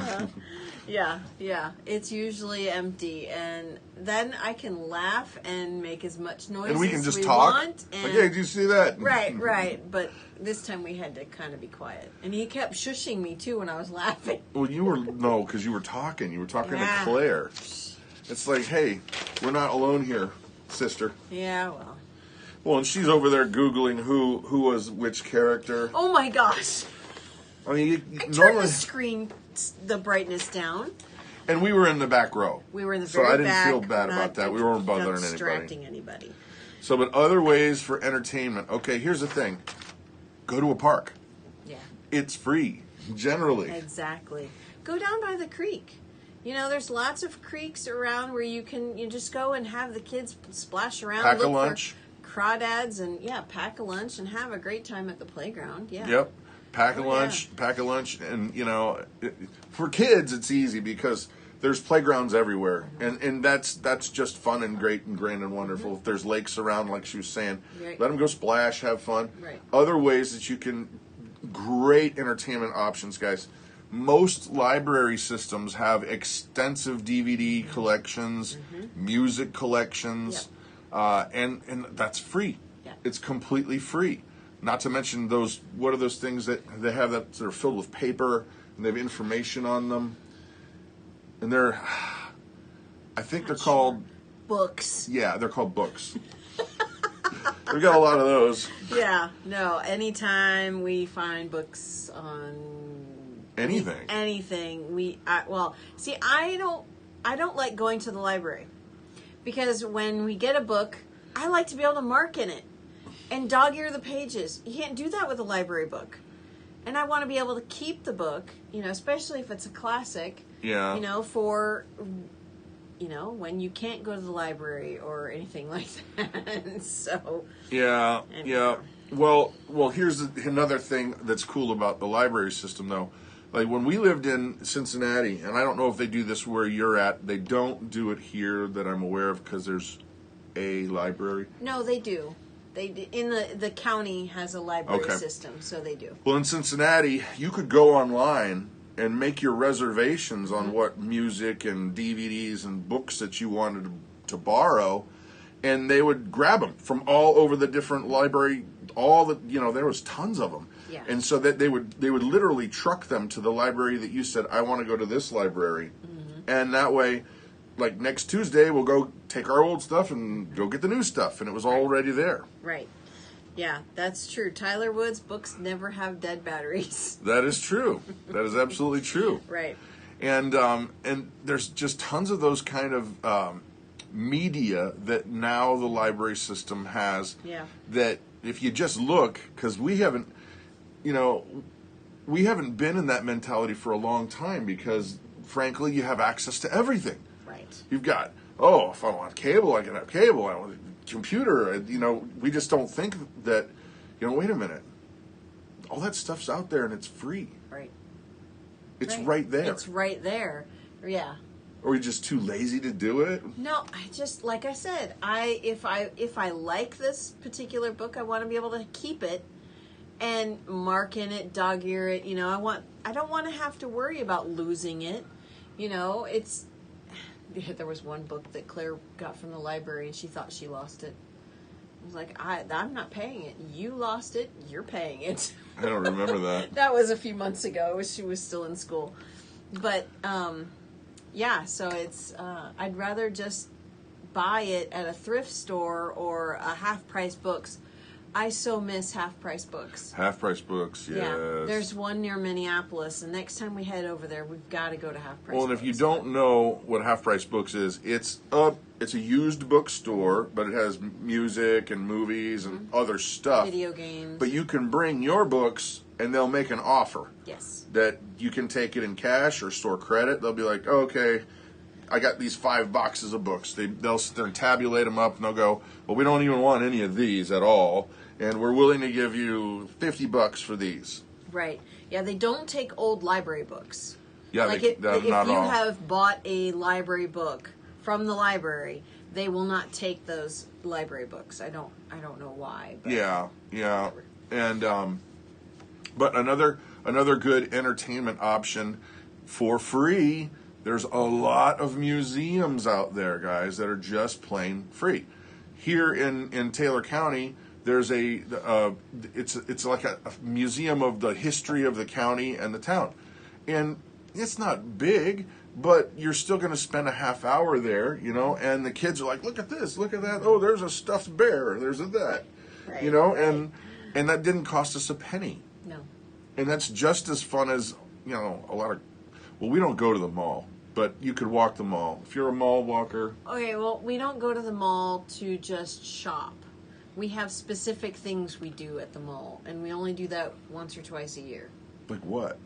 Yeah, yeah. It's usually empty, and then I can laugh and make as much noise And we can as just we talk. want. And Like, hey, did you see that? right. But this time we had to kind of be quiet, and he kept shushing me too when I was laughing. Well, because you were talking. You were talking Yeah. to Claire. It's like, hey, we're not alone here, sister. Yeah, well. Well, and she's over there Googling who was which character. Oh my gosh! I mean, I turned normally, the screen, the brightness down. and we were in the back row. We were in the So very I didn't back. feel bad about that. We weren't bothering not anybody. distracting anybody. So, but other ways for entertainment. Okay, here's the thing. Go to a park. Yeah. It's free, generally. Exactly. Go down by the creek. You know, there's lots of creeks around where you just go and have the kids splash around. Pack a look lunch. For crawdads and, pack a lunch and have a great time at the playground. Yeah. Yep. Pack a Oh, lunch, and, for kids, it's easy because there's playgrounds everywhere, and that's just fun and great and grand and wonderful. If there's lakes around, like she was saying, Right. let them go splash, have fun. Right. Other ways that you can, great entertainment options, guys. Most library systems have extensive DVD collections, music collections, and that's free. Yeah. It's completely free. Not to mention those, what are those things that they have that are filled with paper and they have information on them? And I think they're called, Books. yeah, they're called books. We've got a lot of those. Yeah. No, anytime we find books on Anything. I don't like going to the library because when we get a book, I like to be able to mark in it and dog-ear the pages. You can't do that with a library book. And I want to be able to keep the book, especially if it's a classic, Yeah. for, when you can't go to the library or anything like that. So, Yeah, anyway. yeah. Well, here's another thing that's cool about the library system, though. Like when we lived in Cincinnati, and I don't know if they do this where you're at. They don't do it here that I'm aware of because there's a library. No, they do. They do. In the county has a library Okay. system, so they do. Well, in Cincinnati, you could go online and make your reservations on what music and DVDs and books that you wanted to borrow, and they would grab them from all over the different library. There was tons of them. Yeah. And so that they would literally truck them to the library that you said, I want to go to this library. And that way, like next Tuesday, we'll go take our old stuff and go get the new stuff. And it was already there. Right. Yeah, that's true. Tyler Wood's books never have dead batteries. That is true. That is absolutely true. Right. And there's just tons of those kind of media that now the library system has. Yeah. That if you just look, because we haven't been in that mentality for a long time because, frankly, you have access to everything. Right. You've got, if I want cable, I can have cable. I want a computer. We just don't think that, wait a minute. All that stuff's out there and it's free. Right. It's right there. It's right there. Yeah. Or you're just too lazy to do it? No, I just, like I said, if I like this particular book, I want to be able to keep it and mark in it, dog-ear it. I don't want to have to worry about losing it. There was one book that Claire got from the library and she thought she lost it. I was like, I'm not paying it. You lost it. You're paying it. I don't remember that. That was a few months ago. She was still in school. But, yeah, so it's, I'd rather just buy it at a thrift store or a half-price books. I so miss half-price books. Half-price books, yes. Yeah, there's one near Minneapolis, and next time we head over there, we've got to go to half-price Well, and books. if you don't know what half-price books is, it's a used bookstore, but it has music and movies and other stuff. Video games. But you can bring your books, and they'll make an offer. Yes. That you can take it in cash or store credit. They'll be like, okay, I got these 5 boxes of books. They'll sit there and tabulate them up, and they'll go, well, we don't even want any of these at all, and we're willing to give you $50 for these. Right. Yeah, they don't take old library books. Yeah, like if you not all. have bought a library book from the library, they will not take those library books. I don't know why. But Yeah. And but another good entertainment option for free. There's a lot of museums out there, guys, that are just plain free. Here in Taylor County, there's it's like a museum of the history of the county and the town. And it's not big, but you're still going to spend a half hour there, you know, and the kids are like, look at this, look at that. Oh, there's a stuffed bear. There's that, right, you know, right. and that didn't cost us a penny. No. And that's just as fun as, you know, well, we don't go to the mall, but you could walk the mall. If you're a mall walker. Okay, well, we don't go to the mall to just shop. We have specific things we do at the mall, and we only do that once or twice a year. Like what?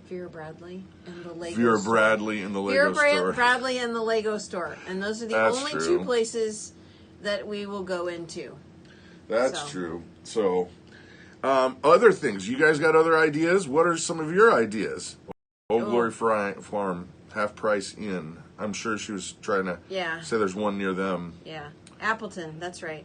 Vera Bradley and the Lego Vera store. Bradley and the Lego store. Vera Bradley and the Lego store. And those are the That's only true. 2 places that we will go into. That's true. So, other things. You guys got other ideas? What are some of your ideas? Old Glory Farm, Half Price Inn. I'm sure she was trying to say there's one near them. Yeah. Appleton, that's right.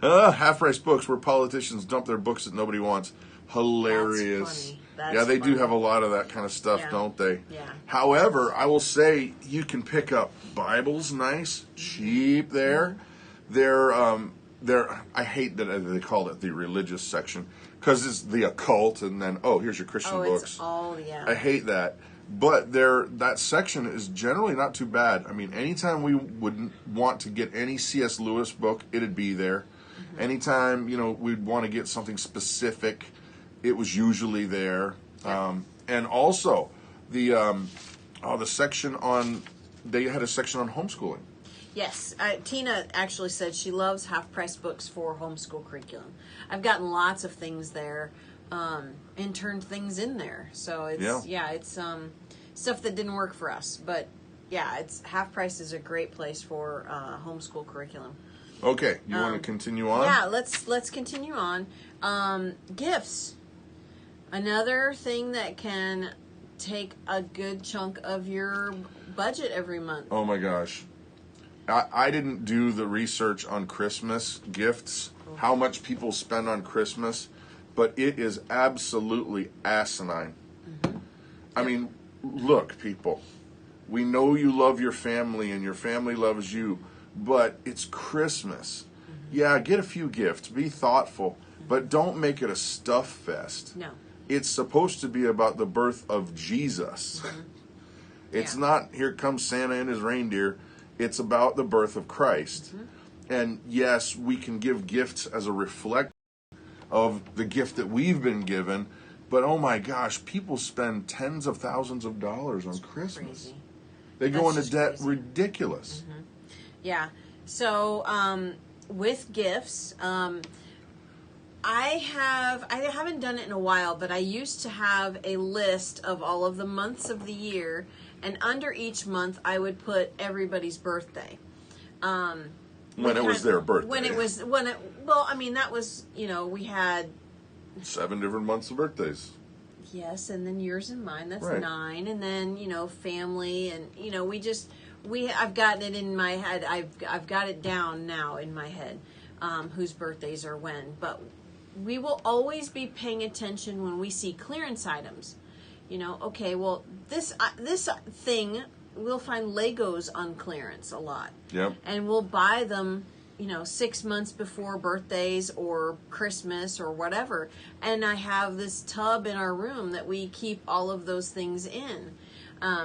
Half Price Books, where politicians dump their books that nobody wants. Hilarious. That's funny. That's yeah, they funny. do have a lot of that kind of stuff, don't they? Yeah. However, I will say you can pick up Bibles, nice, cheap there. They're I hate that they call it the religious section because it's the occult, and then here's your Christian books. It's all I hate that. But that section is generally not too bad. I mean, anytime we would want to get any C.S. Lewis book, it'd be there. Mm-hmm. Anytime, you know, we'd want to get something specific, it was usually there. Yeah. And also, the section they had a section on homeschooling. Yes, Tina actually said she loves half-price books for homeschool curriculum. I've gotten lots of things there, and turned things in there. So it's stuff that didn't work for us. But yeah, it's Half Price is a great place for homeschool curriculum. Okay, you want to continue on? Yeah, let's continue on. Gifts, another thing that can take a good chunk of your budget every month. Oh my gosh. I didn't do the research on Christmas gifts, how much people spend on Christmas, but it is absolutely asinine. Mm-hmm. I mean, look, people, we know you love your family and your family loves you, but it's Christmas. Mm-hmm. Yeah, get a few gifts, be thoughtful, but don't make it a stuff fest. No. It's supposed to be about the birth of Jesus. Mm-hmm. It's not, here comes Santa and his reindeer. It's about the birth of Christ. Mm-hmm. And yes, we can give gifts as a reflection of the gift that we've been given, but oh my gosh, people spend tens of thousands of dollars on Christmas. Crazy. They go into debt ridiculous. Mm-hmm. Yeah. So with gifts, I haven't done it in a while, but I used to have a list of all of the months of the year, and under each month I would put everybody's birthday. When it was their birthday. That was, we had 7 different months of birthdays. Yes, and then yours and mine, that's right. 9, and then, family, and, I've gotten it in my head, I've got it down now in my head, whose birthdays are when, but we will always be paying attention when we see clearance items. Okay, well, this thing, we'll find Legos on clearance a lot. Yep. And we'll buy them, 6 months before birthdays or Christmas or whatever. And I have this tub in our room that we keep all of those things in.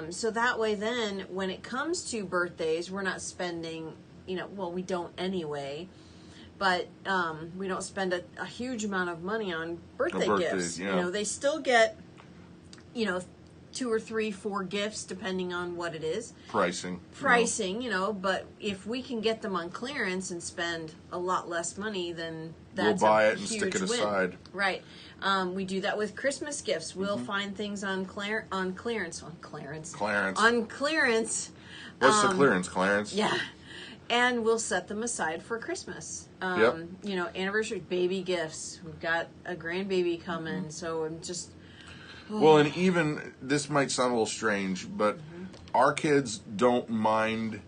So that way then, when it comes to birthdays, we're not spending, we don't anyway. But we don't spend a huge amount of money on birthday gifts. Yeah. They still get, 2 or 3, 4 gifts depending on what it is. Pricing, but if we can get them on clearance and spend a lot less money, then that's we'll buy a it and huge stick it win. aside. Right. We do that with Christmas gifts. We'll find things on clearance. Clarence. On clearance. What's the clearance, Clarence? Yeah. And we'll set them aside for Christmas. Anniversary, baby gifts. We've got a grandbaby coming, so I'm just... Well, and even, this might sound a little strange, but our kids don't mind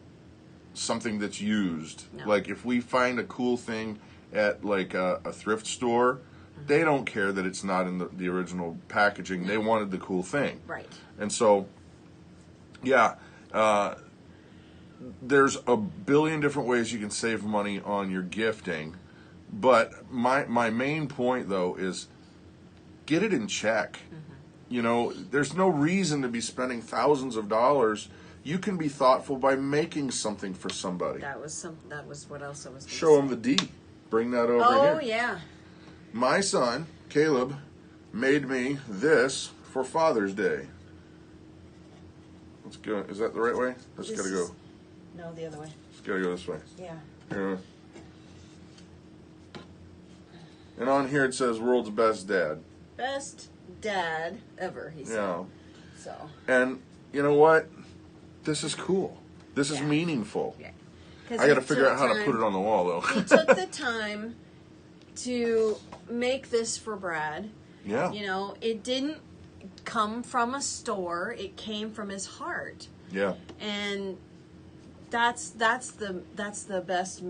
something that's used. No. Like, if we find a cool thing at, like, a thrift store, they don't care that it's not in the original packaging. They wanted the cool thing. Right. And so, Yeah. There's a billion different ways you can save money on your gifting, but my main point though is get it in check. You know, there's no reason to be spending thousands of dollars. You can be thoughtful by making something for somebody. That was what else I was gonna Show say. them the D. Bring that over here. Oh yeah. My son, Caleb, made me this for Father's Day. Let's go. Is that the right way? Let's gotta go. No, the other way. It's gotta go this way. Yeah. Yeah. And on here it says "World's Best Dad." Best dad ever, he said. Yeah. So. And you know what? This is cool. This is meaningful. Yeah. I got to figure out how to put it on the wall, though. He took the time to make this for Brad. Yeah. You know, it didn't come from a store. It came from his heart. Yeah. And that's the best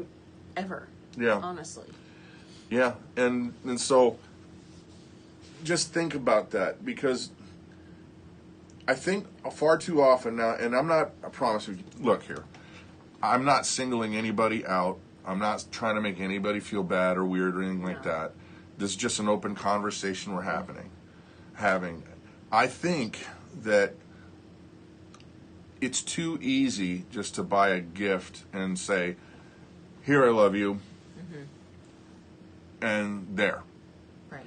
ever. Yeah. Honestly. Yeah. And so just think about that, because I think far too often now, and I promise you, look here, I'm not singling anybody out. I'm not trying to make anybody feel bad or weird or anything like that. This is just an open conversation we're having. I think that it's too easy just to buy a gift and say, "Here, I love you," and there. Right.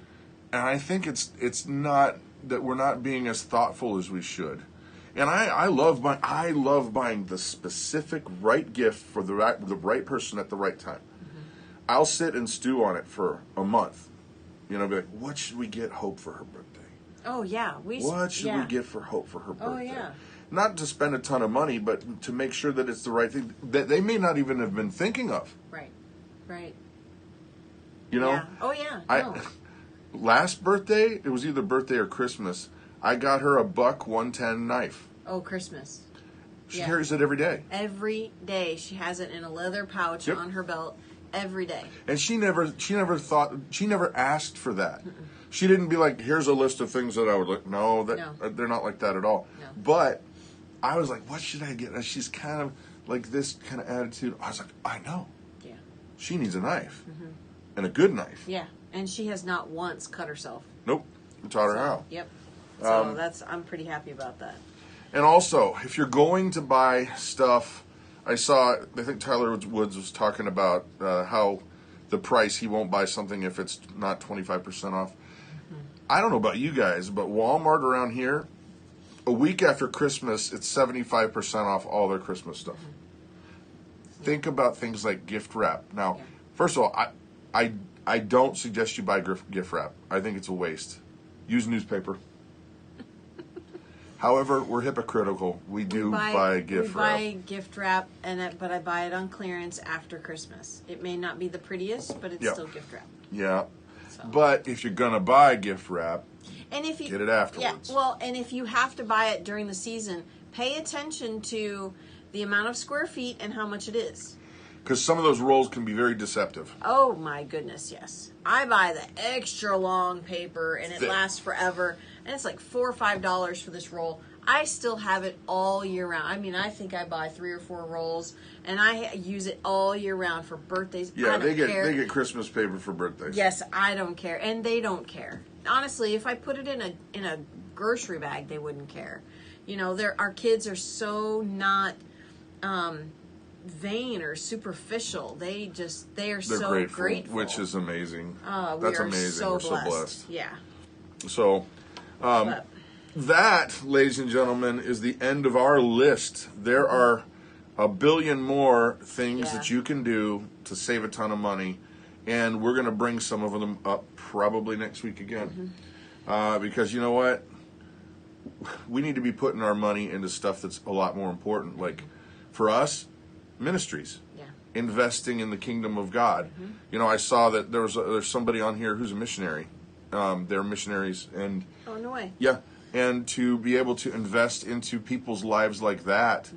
And I think it's not that we're not being as thoughtful as we should. And I love buying the specific right gift for the right person at the right time. I'll sit and stew on it for a month. You know, be like, what should we get Hope for her birthday? Oh yeah, What should we get for Hope for her birthday? Oh yeah. Not to spend a ton of money, but to make sure that it's the right thing that they may not even have been thinking of. Right. Right. You know? Yeah. Oh yeah. No. Last birthday, it was either birthday or Christmas, I got her a $1.10 knife. Oh, Christmas. She carries it every day. Every day she has it in a leather pouch on her belt. Every day. And she never asked for that. She didn't be like, here's a list of things that I would like. No, they're not like that at all. No. But I was like, what should I get? And she's kind of like this kind of attitude. I was like, I know. Yeah. She needs a knife. And a good knife. Yeah. And she has not once cut herself. Nope. I taught her how. Yep. So I'm pretty happy about that. And also, if you're going to buy stuff, I think Tyler Woods was talking about how the price, he won't buy something if it's not 25% off. I don't know about you guys, but Walmart around here, a week after Christmas, it's 75% off all their Christmas stuff. Think about things like gift wrap. Now, first of all, I don't suggest you buy gift wrap. I think it's a waste. Use newspaper. However, we're hypocritical. We buy gift wrap. We buy gift wrap, but I buy it on clearance after Christmas. It may not be the prettiest, but it's still gift wrap. Yeah. So. But if you're going to buy gift wrap, and if you get it afterwards. Yeah, well, and if you have to buy it during the season, pay attention to the amount of square feet and how much it is. Because some of those rolls can be very deceptive. Oh, my goodness, yes. I buy the extra long paper, and it lasts forever. And it's like $4 or $5 for this roll. I still have it all year round. I mean, I think I buy 3 or 4 rolls, and I use it all year round for birthdays. Yeah, they get Christmas paper for birthdays. Yes, I don't care, and they don't care. Honestly, if I put it in a grocery bag, they wouldn't care. You know, our kids are so not vain or superficial. They're so grateful, which is amazing. That's amazing. We're so blessed. Yeah. So, that, ladies and gentlemen, is the end of our list. There are a billion more things that you can do to save a ton of money, and we're going to bring some of them up probably next week again. Because you know what? We need to be putting our money into stuff that's a lot more important. Like, for us, ministries. Yeah. Investing in the kingdom of God. You know, I saw that there's somebody on here who's a missionary. They're missionaries, and oh, no way. Yeah, and to be able to invest into people's lives like that,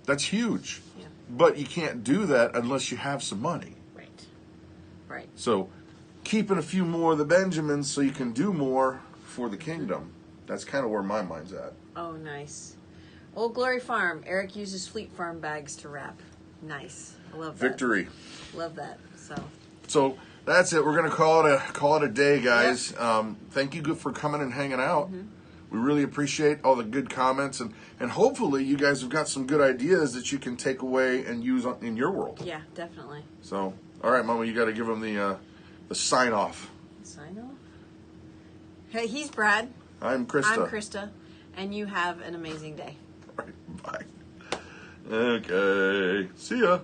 that's huge. Yeah. But you can't do that unless you have some money. Right. So, keeping a few more of the Benjamins so you can do more for the kingdom. That's kind of where my mind's at. Oh, nice. Old Glory Farm. Eric uses Fleet Farm bags to wrap. Nice. I love that. Victory. Love that. So that's it. We're gonna call it a day, guys. Yep. Thank you for coming and hanging out. Mm-hmm. We really appreciate all the good comments, and hopefully you guys have got some good ideas that you can take away and use in your world. Yeah, definitely. So, all right, Mama, you got to give them the sign off. Sign off. Hey, he's Brad. I'm Christa. I'm Christa, and you have an amazing day. All right, bye. Okay, see ya.